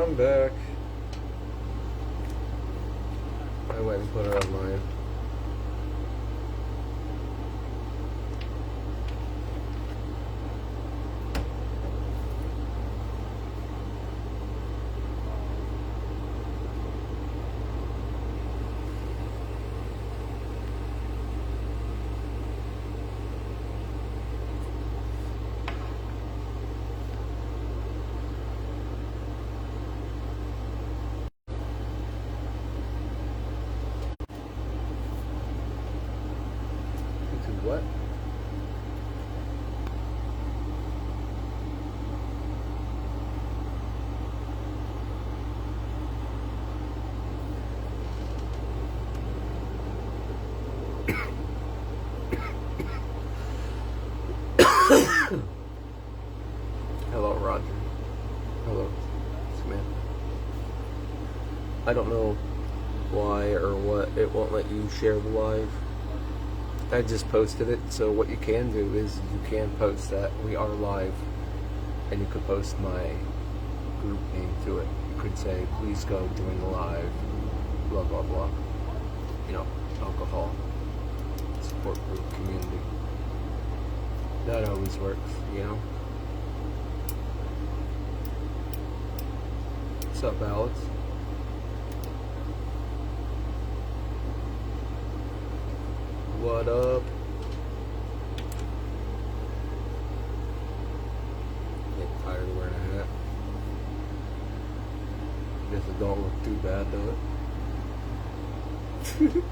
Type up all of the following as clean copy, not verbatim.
I'm back. I went and put it online. What? Hello, Roger. Hello, Samantha. I don't know why or what it won't let you share the live. I just posted it, so what you can do is you can post that we are live, and you could post my group name to it. You could say, please go join the live, blah blah blah. You know, alcohol support group community. That always works, you know. What's up, Alex? What up? Getting tired of wearing a hat. Guess it don't look too bad, does it?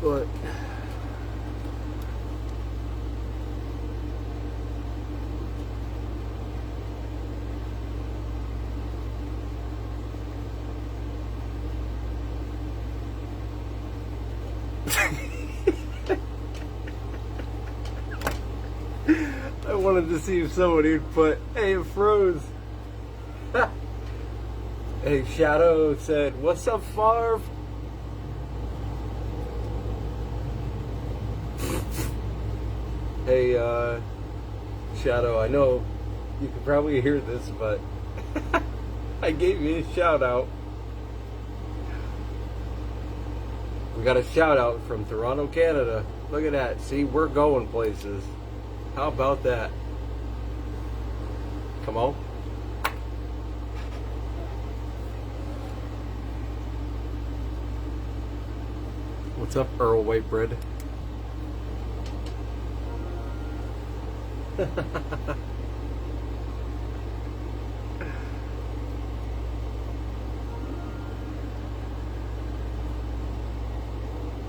But I wanted to see if somebody would put, hey, it froze. Hey, Shadow said, what's up, Farv? Hey, Shadow, I know you can probably hear this, but I gave you a shout out. We got a shout out from Toronto, Canada. Look at that. See, we're going places. How about that? Come on. What's up, Earl Whitebread?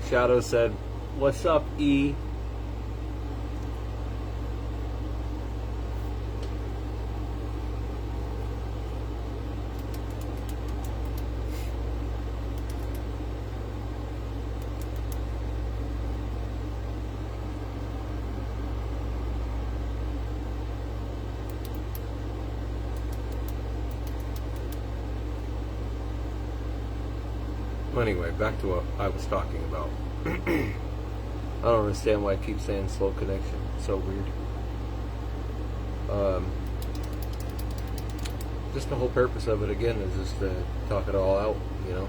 Shadow said, what's up, E? Anyway, back to what I was talking about. I don't understand why I keep saying slow connection. It's so weird. Just the whole purpose of it, again, is just to talk it all out, you know?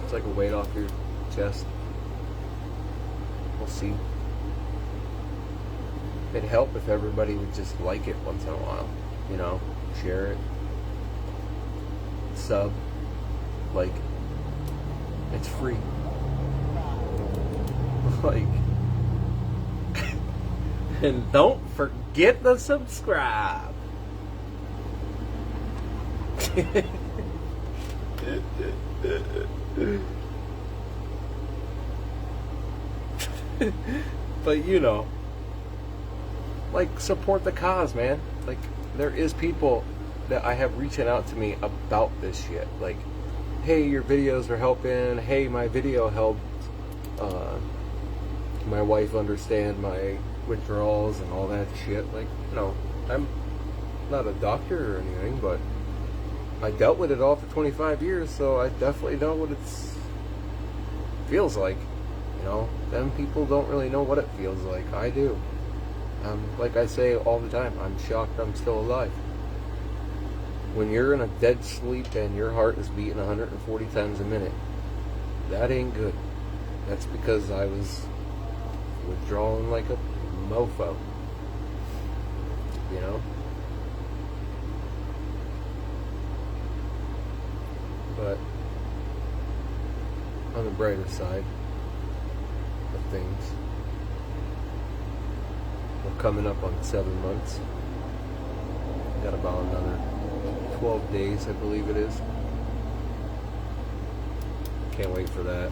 It's like a weight off your chest. We'll see. It'd help if everybody would just like it once in a while, you know? Share it. Sub. Like. It's free. Like, and don't forget to subscribe. But you know, like, support the cause, man. Like, there is people that I have reaching out to me about this shit. Like, hey, your videos are helping. Hey, my video helped my wife understand my withdrawals and all that shit. Like, you know, I'm not a doctor or anything, but I dealt with it all for 25 years, so I definitely know what it's feels like. You know, them people don't really know what it feels like. I do. Like I say all the time, I'm shocked I'm still alive. When you're in a dead sleep and your heart is beating 140 times a minute, that ain't good. That's because I was withdrawing like a mofo. You know? But on the brighter side of things, we're coming up on 7 months. Got about another 12 days, I believe it is. Can't wait for that.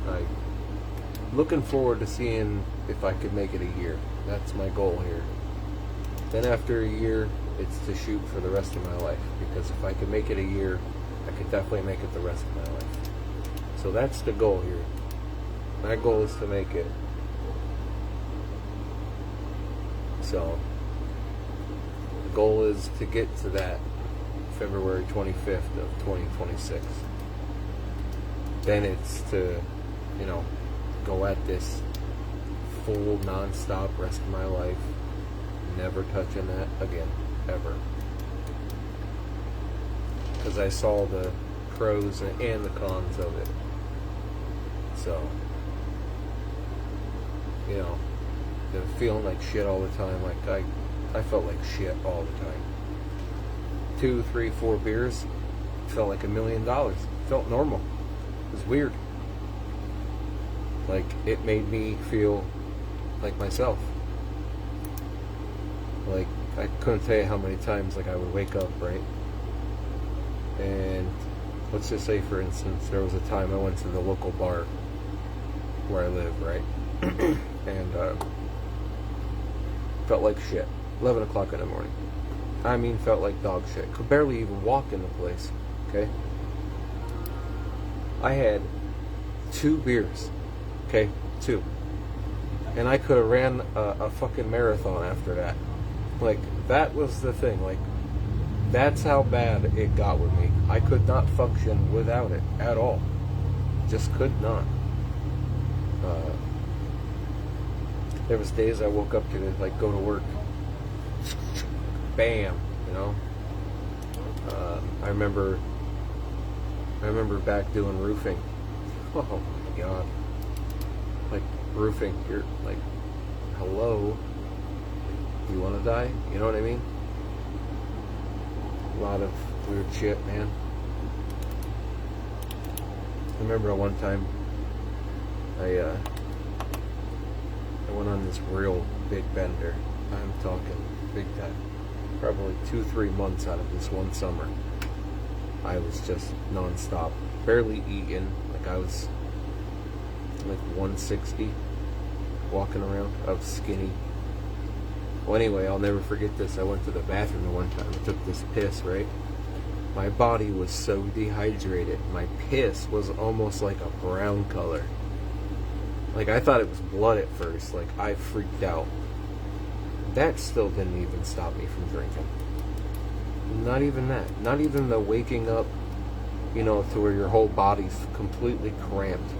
I'm looking forward to seeing if I could make it a year. That's my goal here. Then after a year, it's to shoot for the rest of my life. Because if I could make it a year, I could definitely make it the rest of my life. So that's the goal here. My goal is to make it. So the goal is to get to that February 25th of 2026. Then it's to, you know, go at this full non-stop rest of my life. Never touching that again, ever. Because I saw the pros and the cons of it. So, you know, feeling like shit all the time. Like I felt like shit all the time. 2, 3, 4 beers felt like $1 million. Felt normal. It was weird. Like, it made me feel like myself. Like, I couldn't tell you how many times, like, I would wake up, right? And let's just say, for instance, there was a time I went to the local bar where I live, right? And felt like shit. 11 o'clock in the morning. I mean, felt like dog shit. Could barely even walk in the place, okay? I had 2 beers, okay? 2. And I could have ran a fucking marathon after that. Like, that was the thing. Like, that's how bad it got with me. I could not function without it at all. Just could not. There was days I woke up to, like, go to work. Bam, you know. I remember back doing roofing. Oh my god. Like, roofing, you're like, hello, you want to die? You know what I mean? A lot of weird shit, man. I remember one time I went on this real big bender. I'm talking big time. Probably 2-3 months out of this one summer. I was just non-stop, barely eating. Like, I was like 160 walking around. I was skinny. Well, anyway, I'll never forget this. I went to the bathroom the one time. I took this piss, right? My body was so dehydrated. My piss was almost like a brown color. Like, I thought it was blood at first. Like, I freaked out. That still didn't even stop me from drinking. Not even that. Not even the waking up, you know, to where your whole body's completely cramped.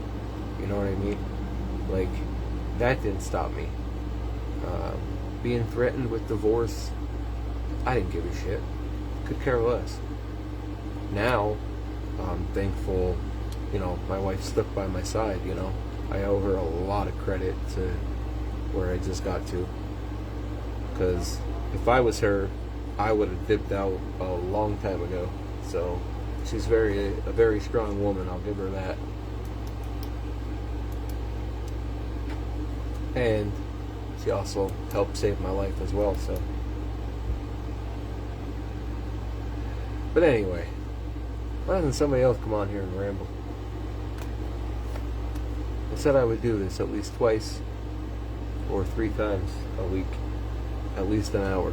You know what I mean? Like, that didn't stop me. Being threatened with divorce, I didn't give a shit. Could care less. Now, I'm thankful, you know, my wife stuck by my side, you know. I owe her a lot of credit to where I just got to. Because if I was her, I would have dipped out a long time ago. So, she's a very strong woman, I'll give her that. And she also helped save my life as well, so. But anyway, why doesn't somebody else come on here and ramble? I said I would do this at least twice or 3 times a week, at least an hour.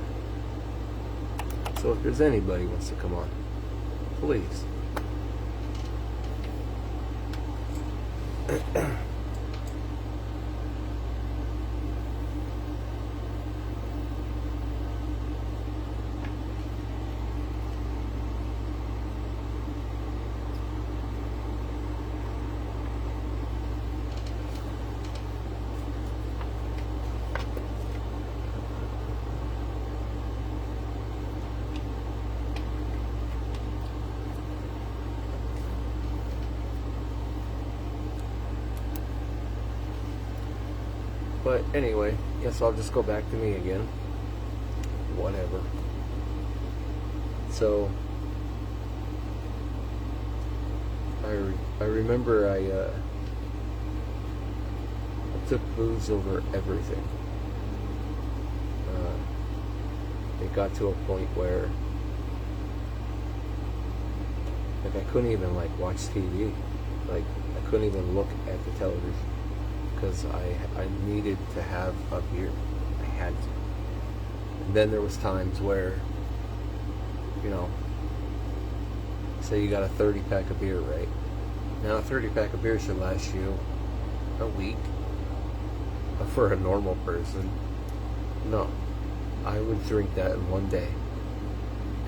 So if there's anybody who wants to come on, please. But anyway, guess I'll just go back to me again. Whatever. So I remember I took booze over everything. It got to a point where like I couldn't even like watch TV. Like I couldn't even look at the television because I needed to have a beer. I had to. And then there was times where, you know, say you got a 30-pack of beer, right? Now a 30-pack of beer should last you a week. But for a normal person, no. I would drink that in one day.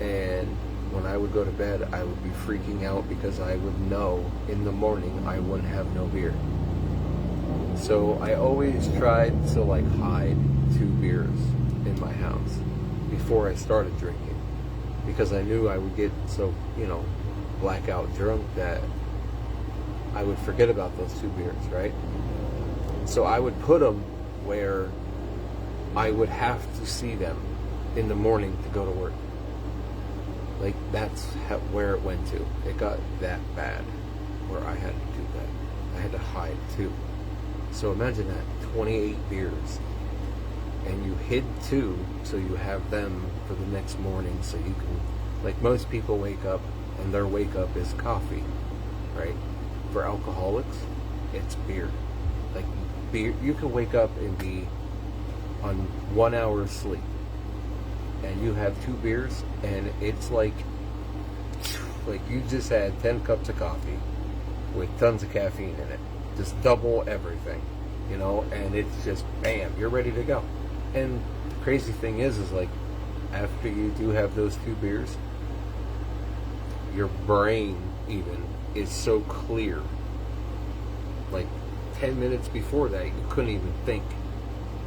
And when I would go to bed, I would be freaking out because I would know in the morning I wouldn't have no beer. So I always tried to like hide 2 beers in my house before I started drinking, because I knew I would get so, you know, blackout drunk that I would forget about those 2 beers, right? So I would put them where I would have to see them in the morning to go to work. Like, that's where it went to. It got that bad where I had to do that. I had to hide 2. So imagine that, 28 beers. And you hid 2 so you have them for the next morning so you can, like most people wake up and their wake up is coffee, right? For alcoholics, it's beer. Like beer, you can wake up and be on 1 hour of sleep and you have 2 beers and it's like you just had 10 cups of coffee with tons of caffeine in it, just double everything, you know, and it's just bam, you're ready to go. And the crazy thing is like after you do have those 2 beers, your brain even is so clear. Like 10 minutes before that you couldn't even think,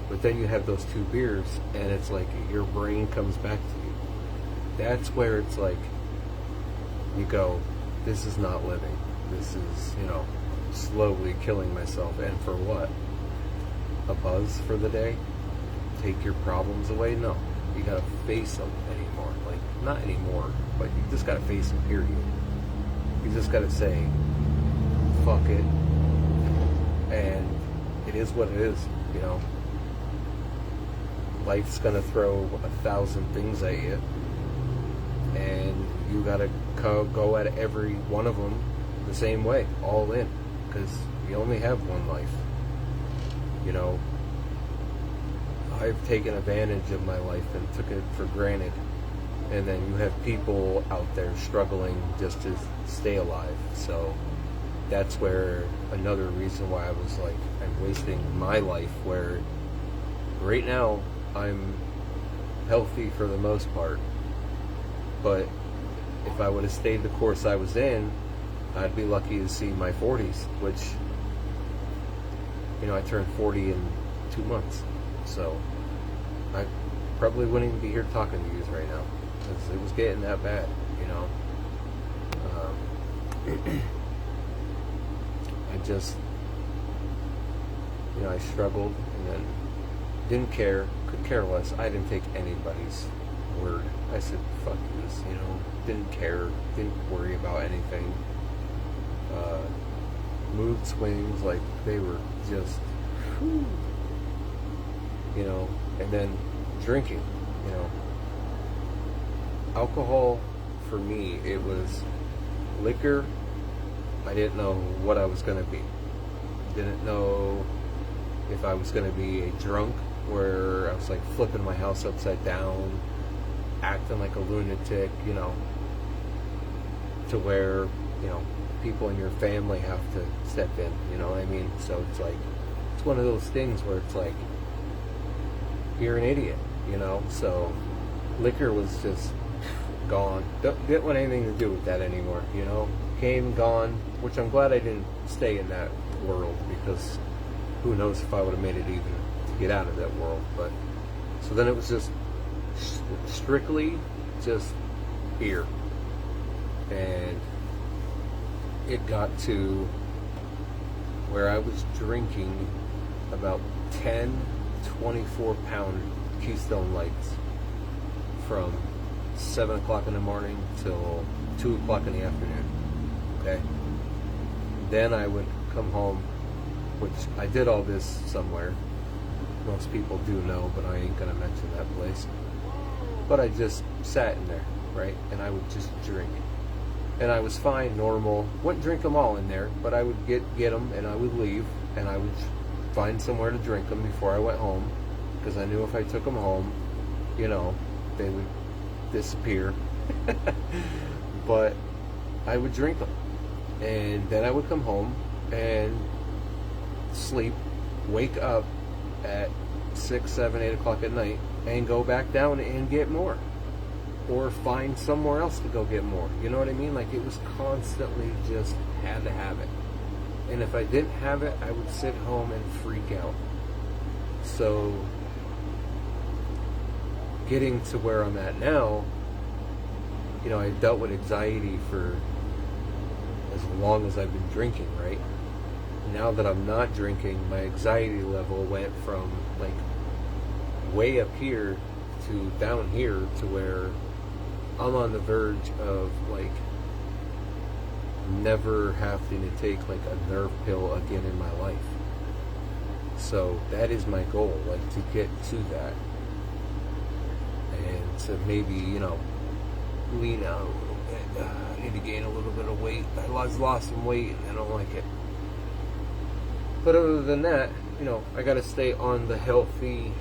but then you have those 2 beers and it's like your brain comes back to you. That's where it's like you go, this is not living, this is, you know, slowly killing myself. And for what? A buzz for the day? Take your problems away? No, you gotta face them anymore. Like, not anymore, but you just gotta face them, period. You just gotta say fuck it, and it is what it is, you know. Life's gonna throw 1,000 things at you, and you gotta go at every one of them the same way, all in, because you only have one life. You know, I've taken advantage of my life and took it for granted, and then you have people out there struggling just to stay alive. So that's where another reason why I was like, I'm wasting my life, where right now I'm healthy for the most part, but if I would have stayed the course I was in, I'd be lucky to see my 40s, which, you know, I turned 40 in 2 months, so I probably wouldn't even be here talking to you right now, because it was getting that bad, you know. I just, you know, I struggled and then didn't care, could care less. I didn't take anybody's word. I said, fuck this, you know, didn't care, didn't worry about anything. Mood swings, like, they were just, whew, you know. And then drinking, you know. Alcohol, for me, it was liquor. I didn't know what I was going to be. Didn't know if I was going to be a drunk, where I was like flipping my house upside down, acting like a lunatic, you know, to where, you know, people in your family have to step in, you know what I mean? So it's like, it's one of those things where it's like, you're an idiot, you know? So liquor was just gone. Didn't want anything to do with that anymore, you know? Came, gone, which I'm glad I didn't stay in that world, because who knows if I would have made it even to get out of that world. But so then it was just strictly just beer, and it got to where I was drinking about 10 24-pound Keystone Lights from 7 o'clock in the morning till 2 o'clock in the afternoon. Okay? Then I would come home, which I did all this somewhere. Most people do know, but I ain't gonna mention that place. But I just sat in there, right? And I would just drink. And I was fine, normal. Wouldn't drink them all in there, but I would get them and I would leave and I would find somewhere to drink them before I went home, because I knew if I took them home, you know, they would disappear. But I would drink them. And then I would come home and sleep, wake up at 6, 7, 8 o'clock at night and go back down and get more. Or find somewhere else to go get more. You know what I mean? Like, it was constantly just had to have it. And if I didn't have it, I would sit home and freak out. So, getting to where I'm at now, you know, I dealt with anxiety for as long as I've been drinking, right? Now that I'm not drinking, my anxiety level went from like way up here to down here to where I'm on the verge of like never having to take like a nerve pill again in my life. So that is my goal, like to get to that and to maybe, you know, lean out a little bit. I need to gain a little bit of weight. I lost some weight and I don't like it. But other than that, you know, I got to stay on the healthy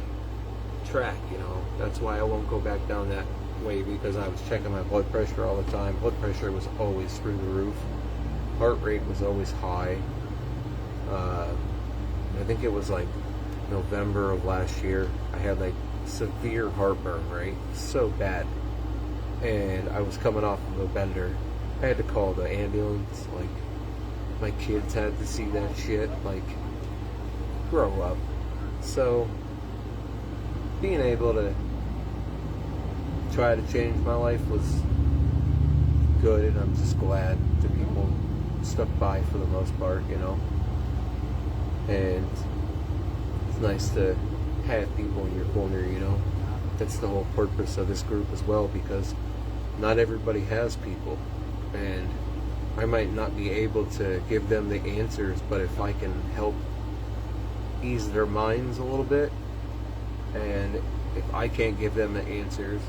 track, you know. That's why I won't go back down that way, because I was checking my blood pressure all the time. Blood pressure was always through the roof. Heart rate was always high. I think it was like November of last year. I had like severe heartburn, right? So bad. And I was coming off of a bender. I had to call the ambulance. Like, my kids had to see that shit. Like, grow up. So, being able to try to change my life was good, and I'm just glad the people stuck by for the most part, you know. And it's nice to have people in your corner, you know. That's the whole purpose of this group as well, because not everybody has people, and I might not be able to give them the answers, but if I can help ease their minds a little bit, and if I can't give them the answers,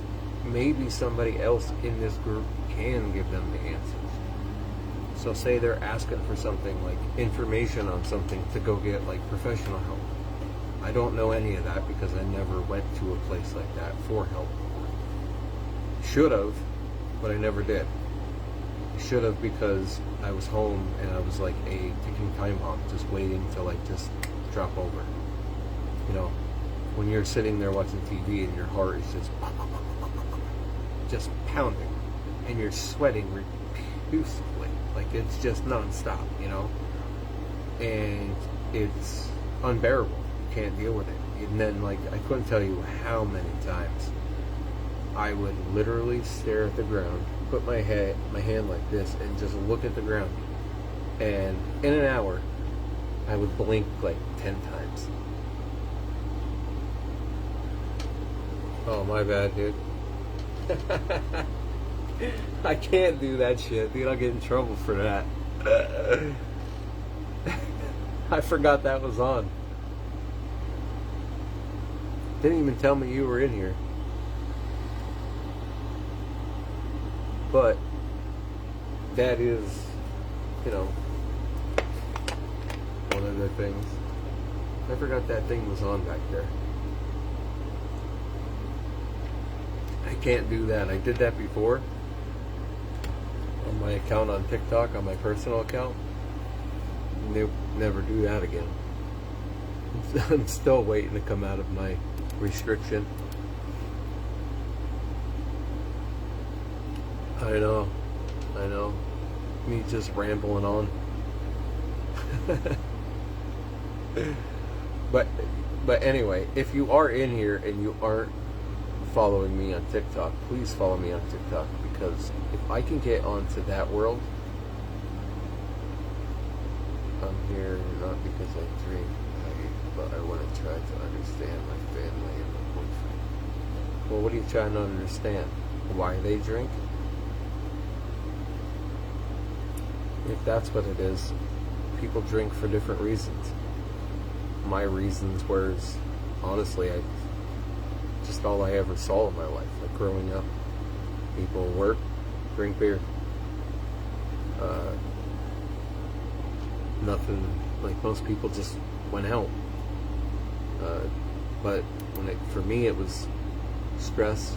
maybe somebody else in this group can give them the answers. So say they're asking for something like information on something to go get like professional help. I don't know any of that because I never went to a place like that for help. Should have, but I never did. Should have, because I was home and I was like a ticking time bomb, just waiting to like just drop over. You know, when you're sitting there watching TV and your heart is just pounding and you're sweating profusely, like it's just nonstop, you know, and it's unbearable. You can't deal with it. And then, like, I couldn't tell you how many times I would literally stare at the ground, put my hand like this, and just look at the ground. And in an hour, I would blink like 10 times. Oh, my bad, dude. I can't do that shit, dude. I'll get in trouble for that. I forgot that was on. Didn't even tell me you were in here. But that is, you know, one of the things. I forgot that thing was on back there. I can't do that. I did that before on my account on TikTok, on my personal account. Never do that again. I'm still waiting to come out of my restriction. I know. Me just rambling on. But anyway, if you are in here and you aren't following me on TikTok, please follow me on TikTok, because if I can get onto that world, I'm here not because I drink. but I want to try to understand my family and my boyfriend. Well, what are you trying to understand? Why they drink? If that's what it is, people drink for different reasons. My reasons were, honestly, just all I ever saw in my life. Like growing up, people work, drink beer. Nothing, like most people just went out. But for me, it was stress,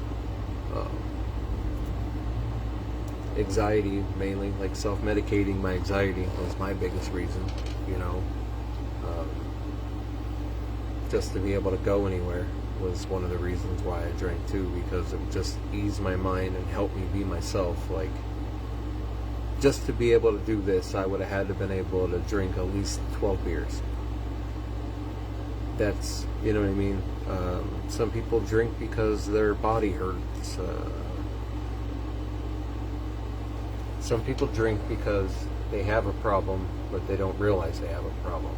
anxiety mainly, like self-medicating my anxiety was my biggest reason, you know. Just to be able to go anywhere was one of the reasons why I drank too, because it would just ease my mind and help me be myself. Like, just to be able to do this, I would have had to been able to drink at least 12 beers. That's, you know what I mean? Some people drink because their body hurts. Some people drink because they have a problem, but they don't realize they have a problem.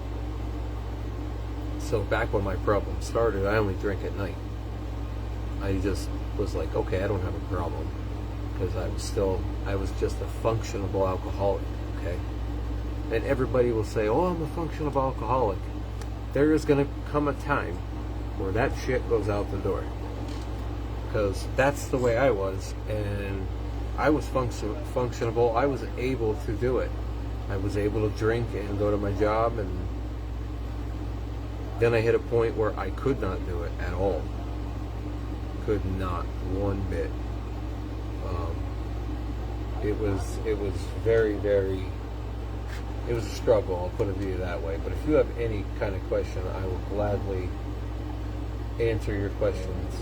So back when my problem started, I only drank at night. I just was like, okay, I don't have a problem. Because I was just a functional alcoholic, okay? And everybody will say, oh, I'm a functional alcoholic. There is going to come a time where that shit goes out the door. Because that's the way I was, and I was functional. I was able to do it. I was able to drink and go to my job, and then I hit a point where I could not do it at all. Could not, one bit. It was very, very, it was a struggle, I'll put it to you that way. But if you have any kind of question, I will gladly answer your questions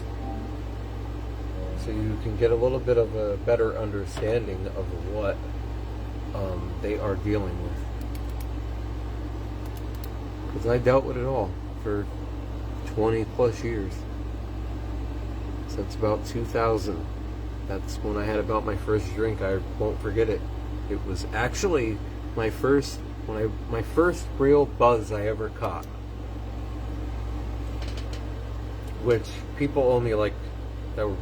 so you can get a little bit of a better understanding of what they are dealing with. Because I dealt with it all for 20 plus years. Since about 2000. That's when I had about my first drink. I won't forget it. It was actually my first real buzz I ever caught. Which people only like that were,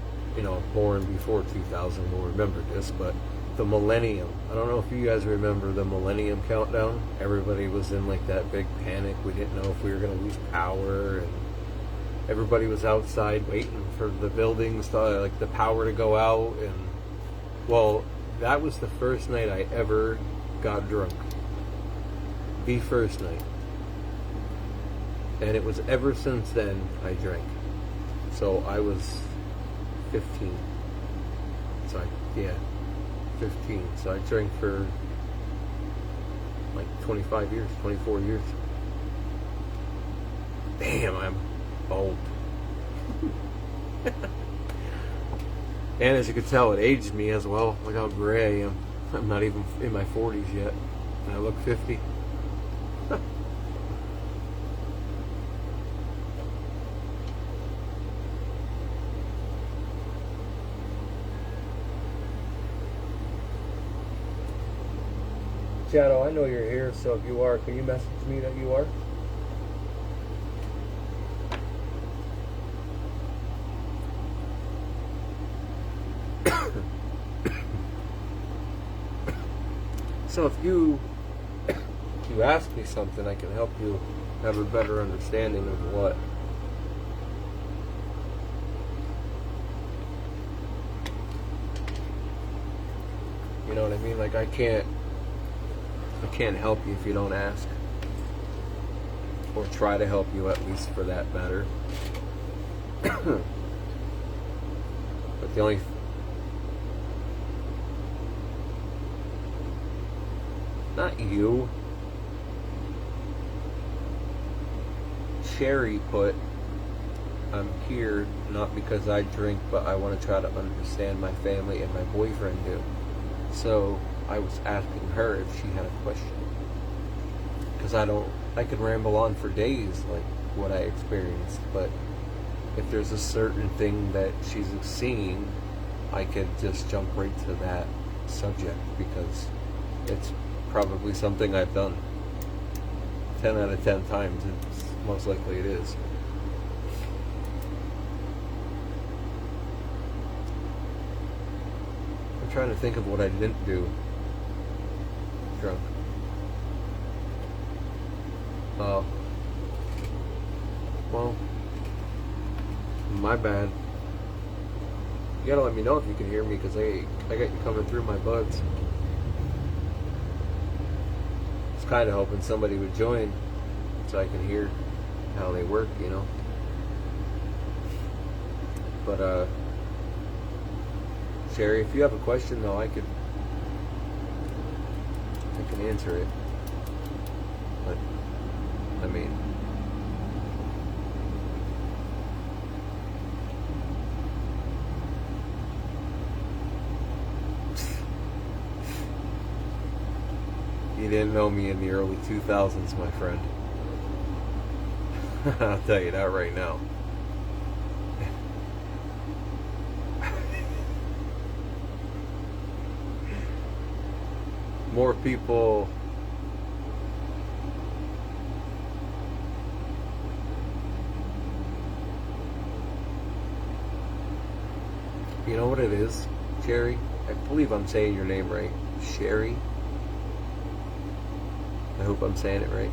born before 2000 will remember this, but the millennium. I don't know if you guys remember the millennium countdown. Everybody was in like that big panic. We didn't know if we were going to lose power, and everybody was outside waiting for the buildings to, like, the power to go out. And well, that was the first night I ever got drunk. The first night. And it was ever since then I drank. So I was 15. So 15. So I drank for like 25 years, 24 years. Damn, I'm old. And as you can tell, it aged me as well. Look how gray I am. I'm not even in my 40s yet, and I look 50. Shadow, I know you're here, so if you are, can you message me that you are? So if you ask me something, I can help you have a better understanding of what. You know what I mean? Like I can't help you if you don't ask. Or try to help you, at least for that matter. But the only not you. Sherry put, I'm here not because I drink, but I want to try to understand my family and my boyfriend do. So I was asking her if she had a question. Because I could ramble on for days, like what I experienced, but if there's a certain thing that she's seeing, I could just jump right to that subject because it's probably something I've done 10 out of 10 times. Most likely it is. I'm trying to think of what I didn't do drunk. Oh. Well, my bad. You gotta let me know if you can hear me, because I got you coming through my buds. I was kind of hoping somebody would join so I can hear how they work, you know. But Sherry, if you have a question though, I can answer it. But I mean, you didn't know me in the early 2000s, my friend. I'll tell you that right now. More people you know what it is, Sherry? I believe I'm saying your name right. Sherry? I hope I'm saying it right.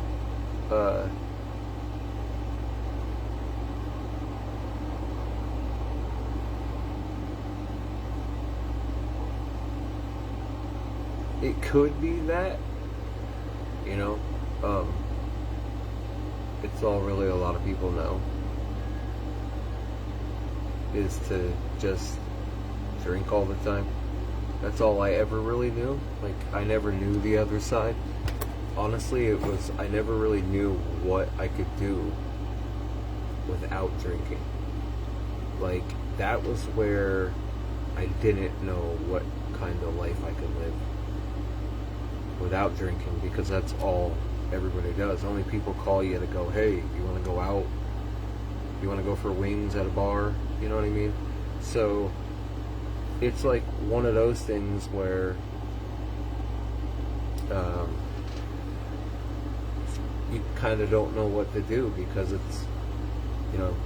It could be that, you know, it's all really a lot of people know is to just drink all the time. That's all I ever really knew. Like, I never knew the other side. Honestly, I never really knew what I could do without drinking. Like, that was where I didn't know what kind of life I could live without drinking, because that's all everybody does. Only people call you to go, hey, you want to go out? You want to go for wings at a bar? You know what I mean? So it's like one of those things where you kind of don't know what to do, because it's, you know,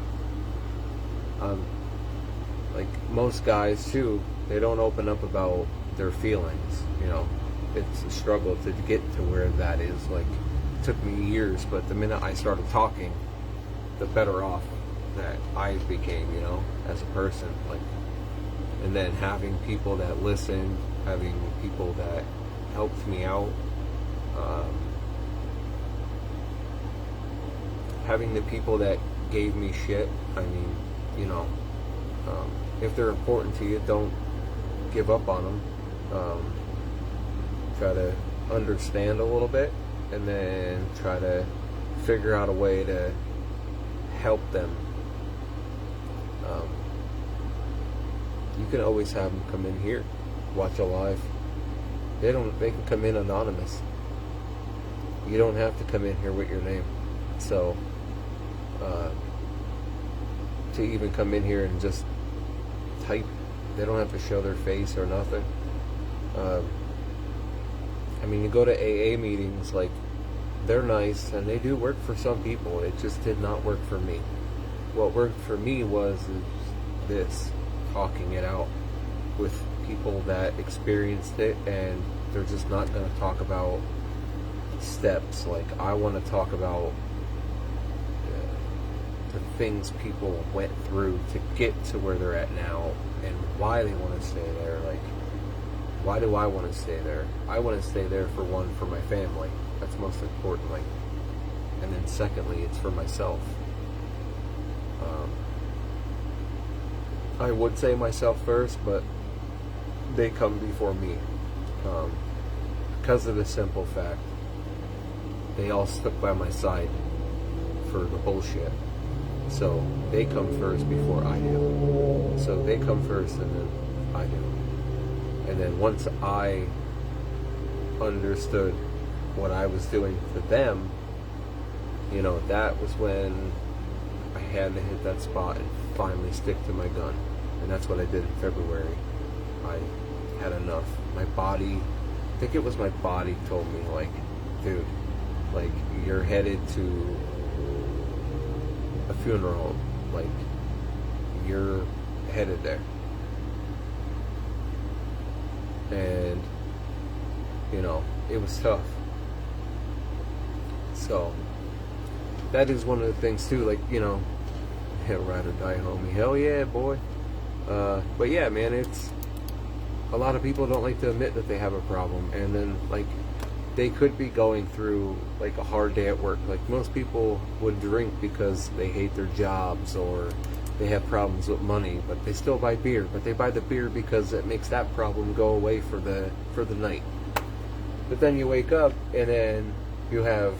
like most guys too, they don't open up about their feelings, you know. It's a struggle to get to where that is. Like, it took me years, but the minute I started talking, the better off that I became, you know, as a person. Like, and then having people that listened, having people that helped me out, having the people that gave me shit. I mean, you know, if they're important to you, don't give up on them. Try to understand a little bit, and then try to figure out a way to help them. You can always have them come in here, watch a live. They can come in anonymous. You don't have to come in here with your name. So to even come in here and just type, they don't have to show their face or nothing. I mean, you go to AA meetings, like, they're nice, and they do work for some people. It just did not work for me. What worked for me was this, talking it out with people that experienced it, and they're just not going to talk about steps. Like, I want to talk about the things people went through to get to where they're at now, and why they want to stay there. Like, why do I want to stay there? I want to stay there, for one, for my family. That's most importantly. And then secondly, it's for myself. I would say myself first, but they come before me. Because of the simple fact, they all stuck by my side for the bullshit. So they come first before I do. So they come first, and then I do. And then once I understood what I was doing for them, you know, that was when I had to hit that spot and finally stick to my gun. And that's what I did in February. I had enough. My body, I think it was my body, told me, like, dude, like, you're headed to funeral home. Like, you're headed there. And, you know, it was tough. So, that is one of the things too, like, you know, ride or die, homie. Hell yeah, boy. But yeah, man, it's, a lot of people don't like to admit that they have a problem, and then, like, they could be going through, like, a hard day at work. Like, most people would drink because they hate their jobs, or they have problems with money, but they still buy beer. But they buy the beer because it makes that problem go away for the night. But then you wake up, and then you have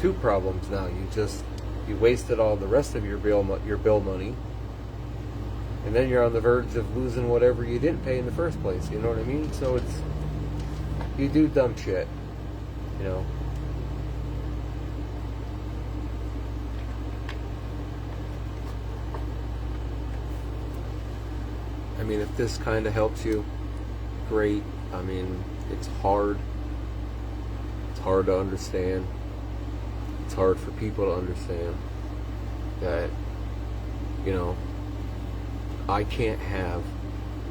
two problems now. You wasted all the rest of your bill money, and then you're on the verge of losing whatever you didn't pay in the first place. You know what I mean? So it's, you do dumb shit, you know. I mean, if this kind of helps you, great. I mean, it's hard. It's hard to understand. It's hard for people to understand that, you know, I can't have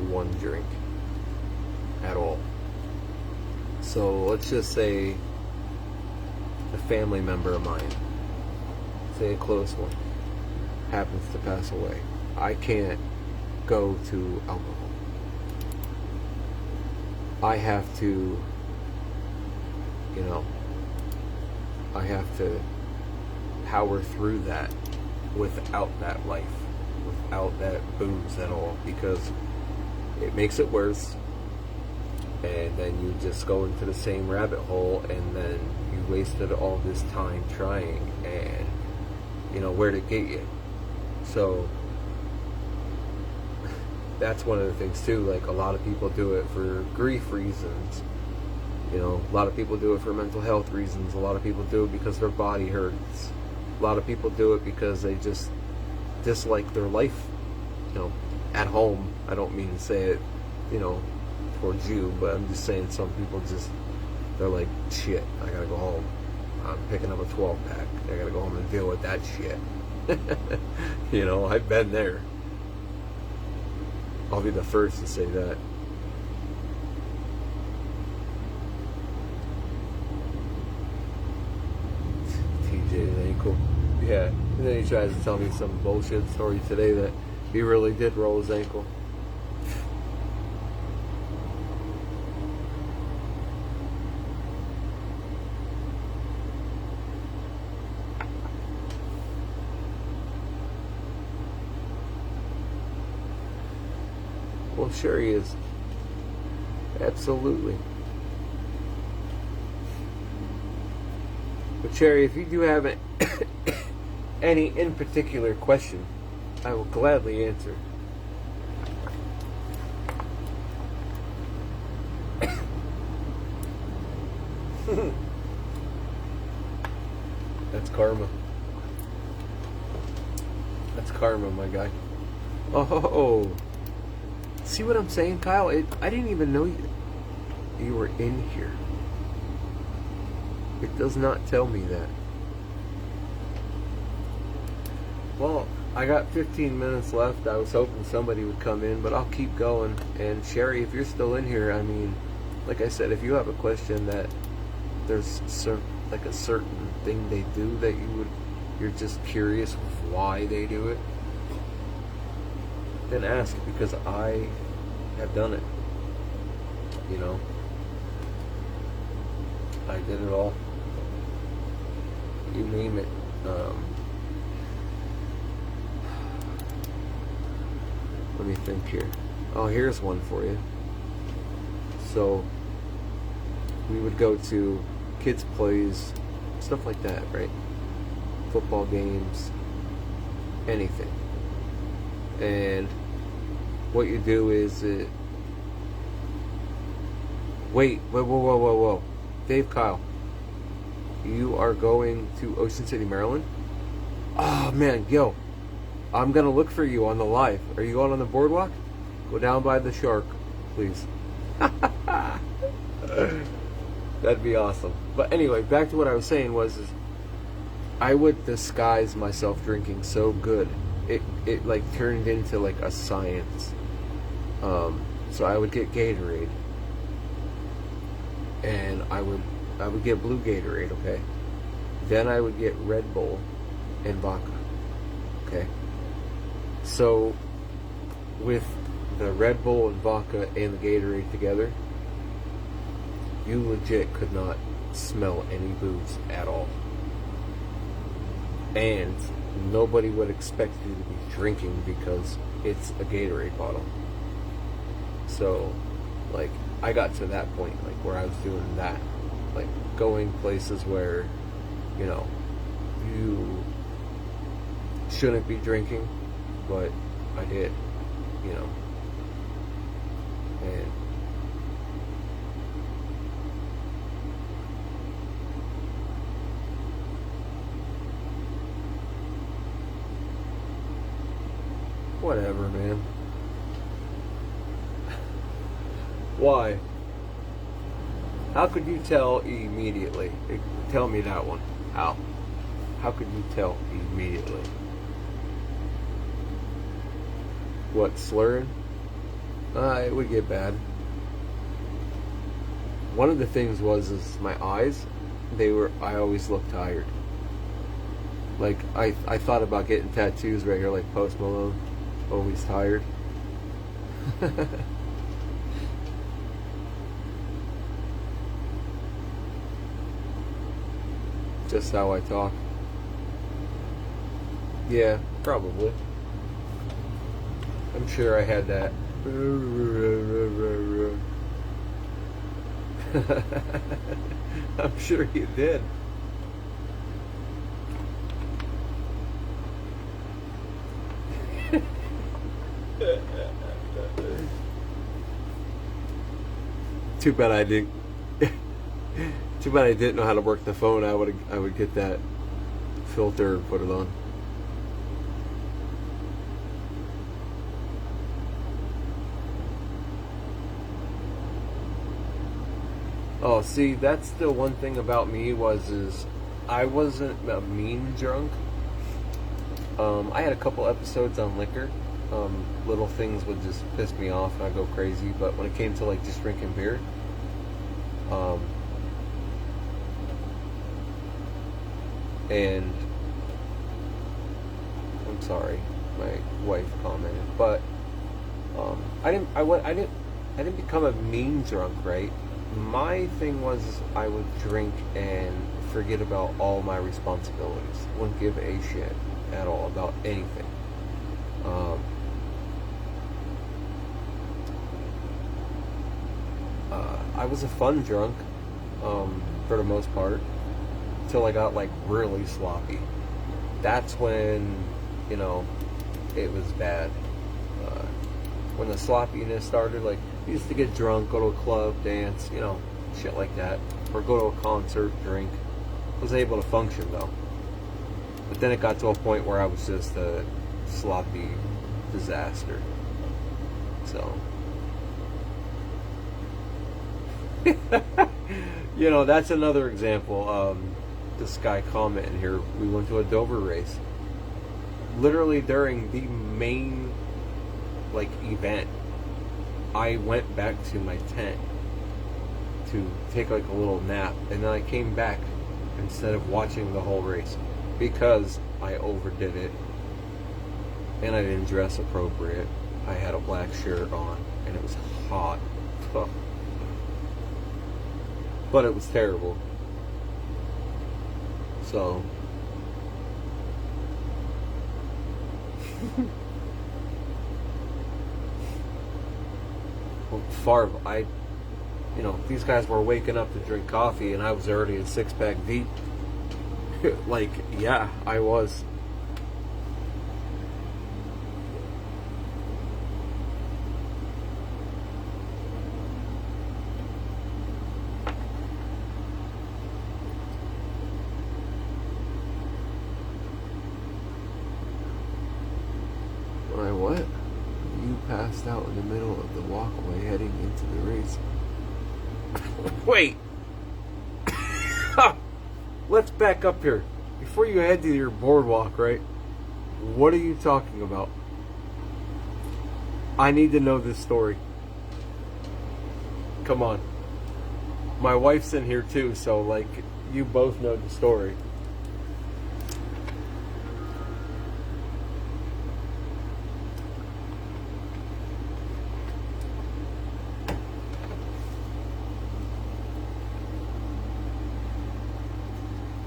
one drink at all. So let's just say a family member of mine, say a close one, happens to pass away. I can't go to alcohol. I have to, you know, I have to power through that without that life, without that booze at all, because it makes it worse, and then you just go into the same rabbit hole, and then you wasted all this time trying, and, you know, where'd it get you? So that's one of the things too. Like, a lot of people do it for grief reasons. You know, a lot of people do it for mental health reasons. A lot of people do it because their body hurts. A lot of people do it because they just dislike their life, you know, at home. I don't mean to say it, you know, towards you, but I'm just saying some people just, they're like, shit, I gotta go home. I'm picking up a 12-pack. I gotta go home and deal with that shit. You know, I've been there. I'll be the first to say that. TJ's ankle. Yeah. And then he tries to tell me some bullshit story today that he really did roll his ankle. Well, sure he is. Absolutely. But Cherry, if you do have any in particular question, I will gladly answer. That's karma. That's karma, my guy. Oh. See what I'm saying, Kyle? I didn't even know you were in here. It does not tell me that. Well, I got 15 minutes left. I was hoping somebody would come in, but I'll keep going. And Sherry, if you're still in here, I mean, like I said, if you have a question that there's like a certain thing they do that you're just curious why they do it, then ask, because I have done it. You know, I did it all. You name it. Let me think here. Oh, here's one for you. So we would go to kids' plays, stuff like that, right? Football games, anything. And what you do is whoa. Dave, Kyle, you are going to Ocean City, Maryland? Oh, man, yo, I'm going to look for you on the live. Are you going on the boardwalk? Go down by the shark, please. That'd be awesome. But anyway, back to what I was saying was I would disguise myself drinking so good. It like turned into like a science. So I would get Gatorade, and I would get blue Gatorade, okay? Then I would get Red Bull and vodka, okay? So with the Red Bull and vodka and the Gatorade together, you legit could not smell any booze at all. And nobody would expect you to be drinking because it's a Gatorade bottle. So, like, I got to that point, like, where I was doing that. Like, going places where, you know, you shouldn't be drinking, but I did, you know. And whatever, man. Why? How could you tell immediately? Tell me that one. How? How could you tell immediately? What, slurring? It would get bad. One of the things is my eyes, I always looked tired. Like, I thought about getting tattoos right here, like Post Malone, always tired. Just how I talk. Yeah, probably. I'm sure I had that. I'm sure you did. Too bad I didn't. Too bad I didn't know how to work the phone. I would get that filter and put it on. Oh, see, that's the one thing about me is I wasn't a mean drunk. I had a couple episodes on liquor. Little things would just piss me off and I'd go crazy. But when it came to like just drinking beer, and I'm sorry, my wife commented, but I didn't become a mean drunk, right? My thing was I would drink and forget about all my responsibilities. Wouldn't give a shit at all about anything. I was a fun drunk, for the most part, until I got like really sloppy. That's when, you know, it was bad. When the sloppiness started, like, I used to get drunk, go to a club, dance, you know, shit like that, or go to a concert, drink. I was able to function though. But then it got to a point where I was just a sloppy disaster. So, you know, that's another example. This guy commenting here, we went to a Dover race. Literally during the main, like, event, I went back to my tent to take like a little nap, and then I came back instead of watching the whole race because I overdid it and I didn't dress appropriate. I had a black shirt on and it was hot. Ugh. But it was terrible. So these guys were waking up to drink coffee and I was already a 6-pack deep. Like, yeah, I was. What? You passed out in the middle of the walkway heading into the race. Wait! Let's back up here. before you head to your boardwalk, right? What are you talking about? I need to know this story. Come on. My wife's in here too, so like you both know the story.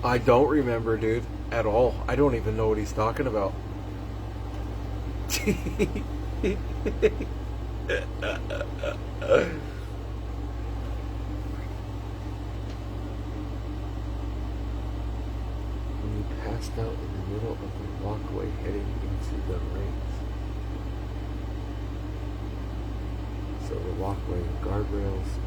I don't remember, dude, at all. I don't even know what he's talking about. When you passed out in the middle of the walkway heading into the race. So the walkway, guardrails.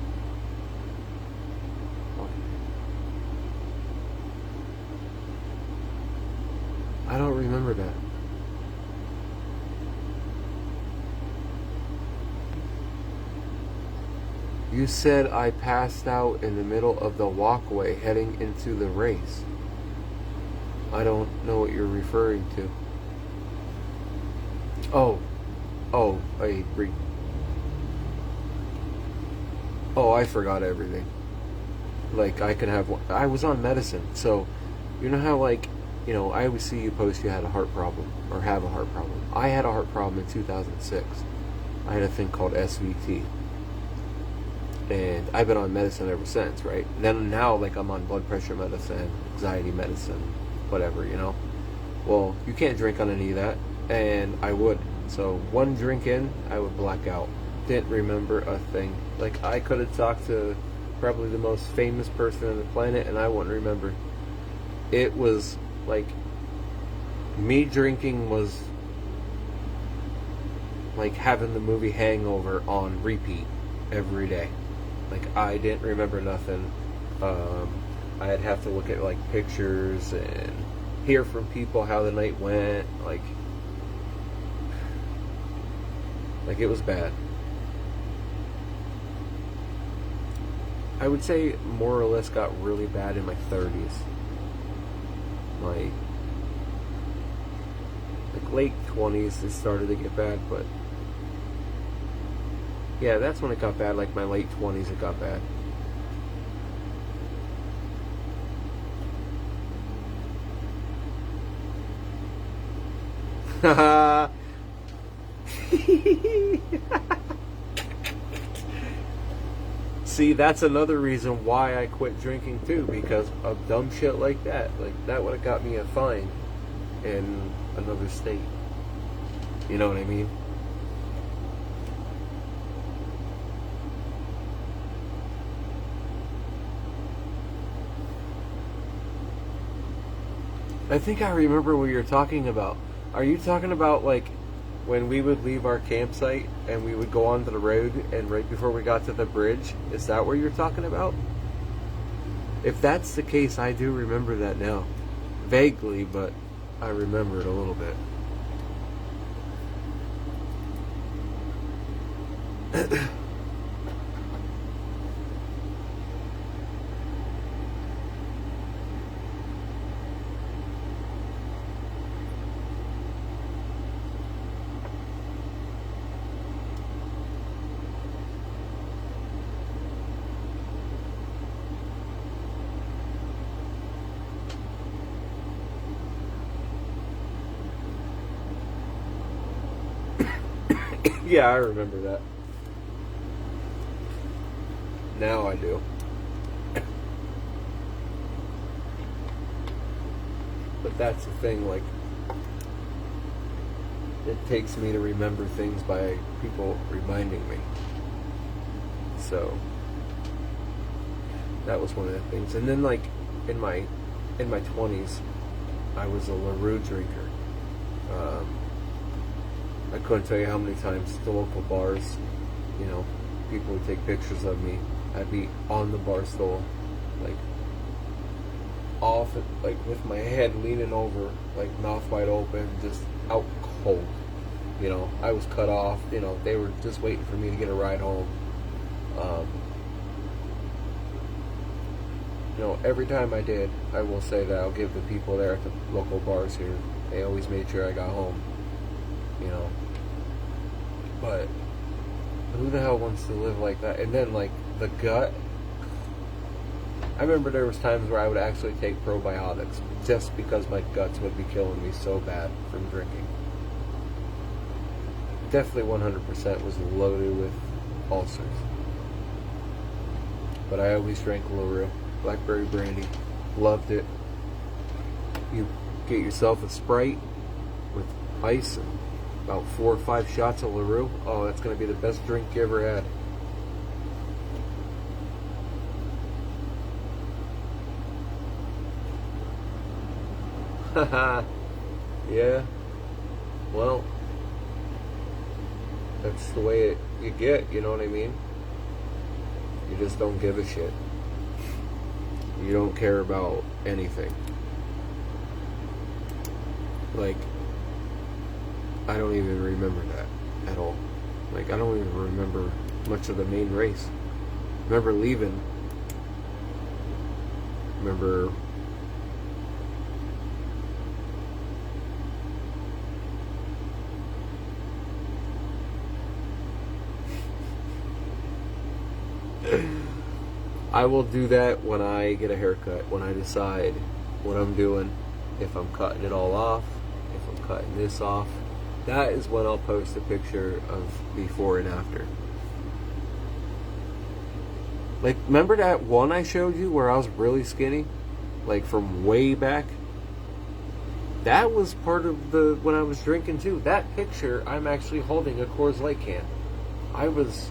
I don't remember that. You said I passed out in the middle of the walkway heading into the race. I don't know what you're referring to. Oh, I agree. Oh, I forgot everything. Like, I could have. I was on medicine, so you know how, like, you know, I always see you post you had a heart problem or have a heart problem. I had a heart problem in 2006. I had a thing called SVT. And I've been on medicine ever since, right? Then now, like, I'm on blood pressure medicine, anxiety medicine, whatever, you know? Well, you can't drink on any of that, and I would. So, one drink in, I would black out. Didn't remember a thing. Like, I could have talked to probably the most famous person on the planet, and I wouldn't remember. It was, like, me drinking was like having the movie Hangover on repeat every day. Like, I didn't remember nothing. I'd have to look at, like, pictures and hear from people how the night went. Like it was bad. I would say more or less got really bad in my 30s. Like late 20s it started to get bad, but yeah, that's when it got bad. Like my late 20s it got bad. See, that's another reason why I quit drinking too, because of dumb shit like that. Like, that would have got me a fine in another state. You know what I mean? I think I remember what you're talking about. Are you talking about, like, when we would leave our campsite and we would go onto the road and right before we got to the bridge? Is that what you're talking about? If that's the case, I do remember that now. Vaguely, but I remember it a little bit. Yeah, I remember that. Now I do. But that's the thing, like, it takes me to remember things by people reminding me. So that was one of the things. And then, like, in my 20s, I was a LaRue drinker. I couldn't tell you how many times the local bars, you know, people would take pictures of me. I'd be on the bar stool, like, off, like, with my head leaning over, like, mouth wide open, just out cold. You know, I was cut off. You know, they were just waiting for me to get a ride home. You know, every time I did, I will say that I'll give the people there at the local bars here, they always made sure I got home. You know. But who the hell wants to live like that? And then, like, the gut. I remember there was times where I would actually take probiotics just because my guts would be killing me so bad from drinking. Definitely 100% was loaded with ulcers. But I always drank LaRue. Blackberry brandy. Loved it. You get yourself a Sprite with ice and about 4 or 5 shots of LaRue. Oh, that's going to be the best drink you ever had. Haha. Yeah. Well, that's the way you get, you know what I mean? You just don't give a shit. You don't care about anything. Like, I don't even remember that at all. Like, I don't even remember much of the main race. Remember leaving. Remember I will do that when I get a haircut, when I decide what I'm doing, if I'm cutting it all off, if I'm cutting this off. That is when I'll post a picture of before and after. Like, remember that one I showed you where I was really skinny? Like, from way back? That was part of the when I was drinking too. That picture, I'm actually holding a Coors Light can. I was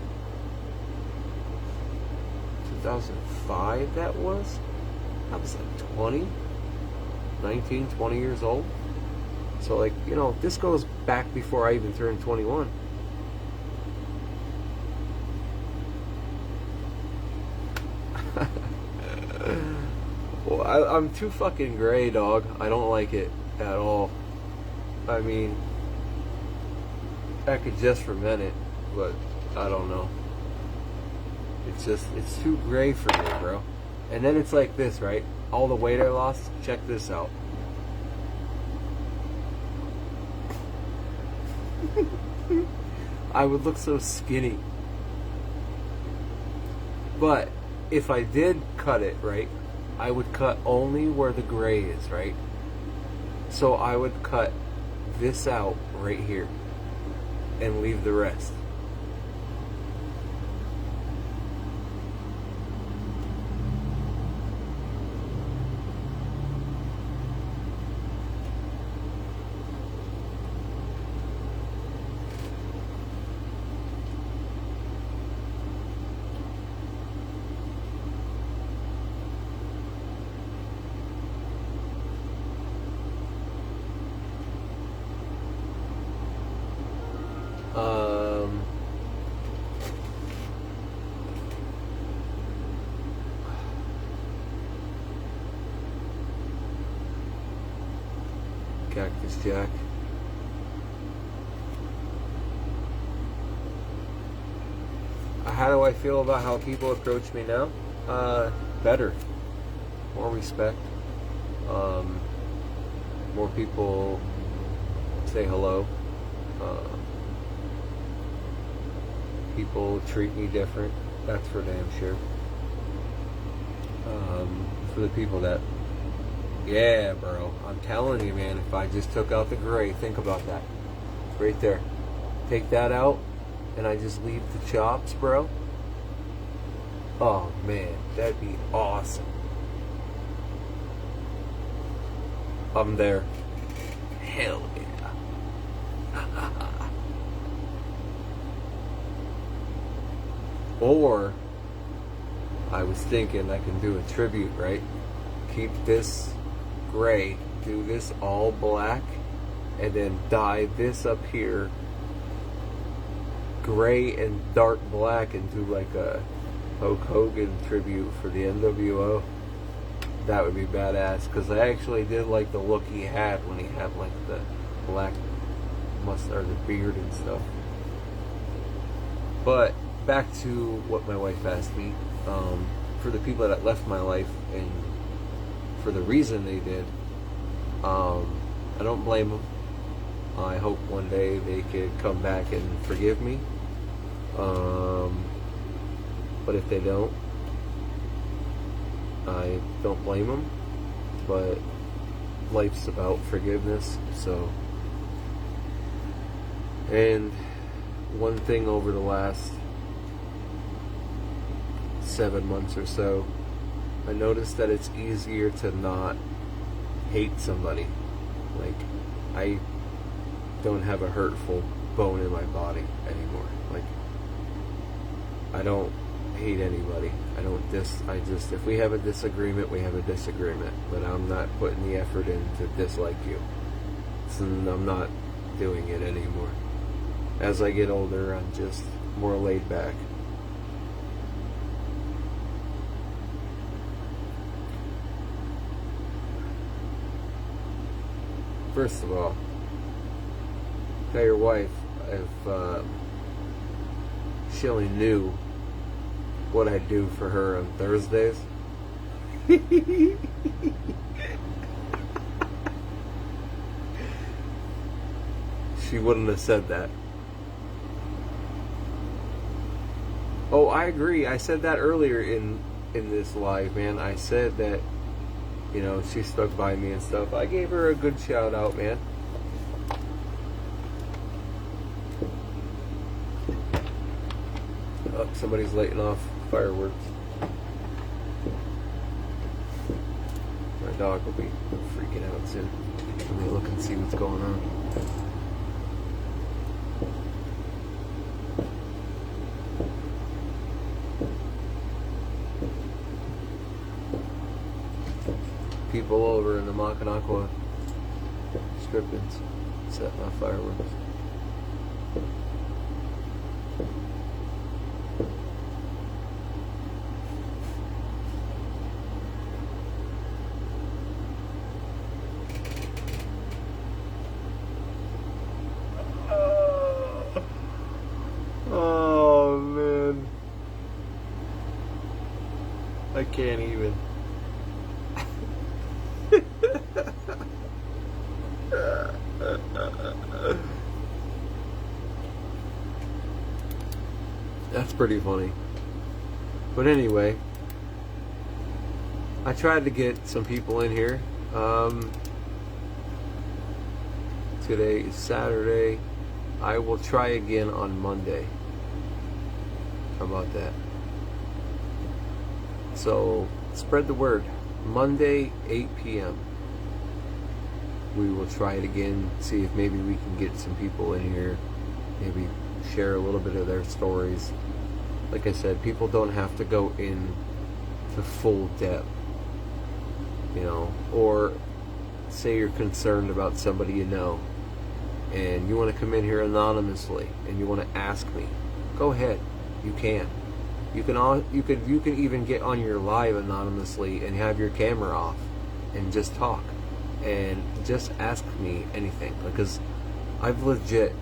2005 that was. I was like 20, 19, 20 years old. So, like, you know, this goes back before I even turned 21. Well, I'm too fucking gray, dog. I don't like it at all. I mean, I could just ferment it, but I don't know. It's too gray for me, bro. And then it's like this, right? All the weight I lost, check this out. I would look so skinny. But if I did cut it, right, I would cut only where the gray is, right? So I would cut this out right here and leave the rest. Cactus Jack. How do I feel about how people approach me now? Better. More respect. More people say hello. People treat me different. That's for damn sure. For the people that, yeah, bro, I'm telling you, man, if I just took out the gray, think about that. Right there. Take that out, and I just leave the chops, bro. Oh, man, that'd be awesome. I'm there. Hell yeah. Or, I was thinking I can do a tribute, right? Keep this gray, do this all black, and then dye this up here gray and dark black and do like a Hulk Hogan tribute for the NWO. That would be badass, because I actually did like the look he had when he had like the black mustache, the beard and stuff. But back to what my wife asked me. for the people that left my life and for the reason they did, I don't blame them. I hope one day they could come back and forgive me. But if they don't, I don't blame them. But life's about forgiveness, so. And one thing over the last 7 months or so, I noticed that it's easier to not hate somebody. Like, I don't have a hurtful bone in my body anymore. Like, I don't hate anybody. I just, if we have a disagreement, we have a disagreement. But I'm not putting the effort in to dislike you. So I'm not doing it anymore. As I get older, I'm just more laid back. First of all, tell your wife if she only knew what I do for her on Thursdays. She wouldn't have said that. Oh, I agree. I said that earlier in this live, man. I said that, you know, she stuck by me and stuff. I gave her a good shout out, man. Oh, somebody's lighting off fireworks. My dog will be freaking out soon. Let me look and see what's going on. People over in the Macanaqua Stripins setting off fireworks. Oh man, I can't even. That's pretty funny. But anyway, I tried to get some people in here. Today is Saturday. I will try again on Monday. How about that? So, spread the word. Monday, 8 p.m. We will try it again, see if maybe we can get some people in here, maybe share a little bit of their stories. Like I said, people don't have to go in to full depth, you know, or say you're concerned about somebody you know and you want to come in here anonymously and you want to ask me. Go ahead, you can. You can even get on your live anonymously and have your camera off and just talk and just ask me anything, because I've legit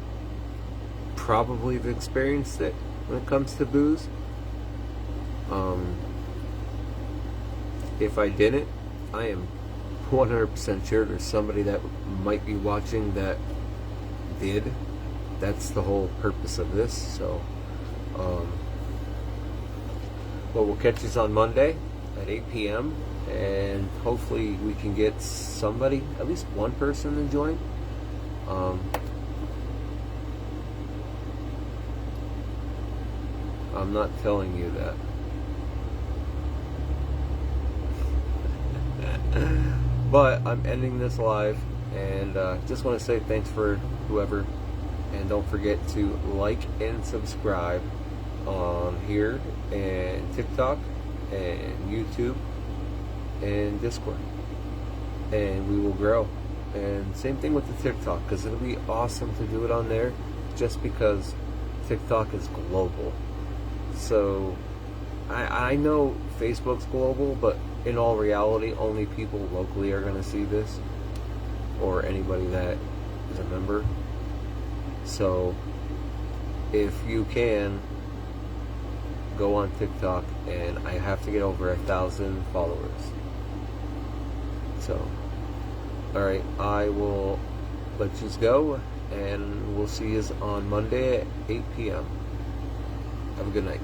probably experienced it when it comes to booze. If I didn't, I am 100% sure there's somebody that might be watching that did. That's the whole purpose of this. So well, we'll catch us on Monday at 8 p.m. and hopefully we can get somebody, at least one person, to join. I'm not telling you that. But I'm ending this live, and just want to say thanks for whoever, and don't forget to like and subscribe on here and TikTok and YouTube and Discord, and we will grow. And same thing with the TikTok, because it'll be awesome to do it on there, just because TikTok is global. So I know Facebook's global, but in all reality, only people locally are going to see this, or anybody that is a member. So if you can, go on TikTok, and I have to get over 1,000 followers. So, alright, I will let you go, and we'll see you on Monday at 8 p.m. Have a good night.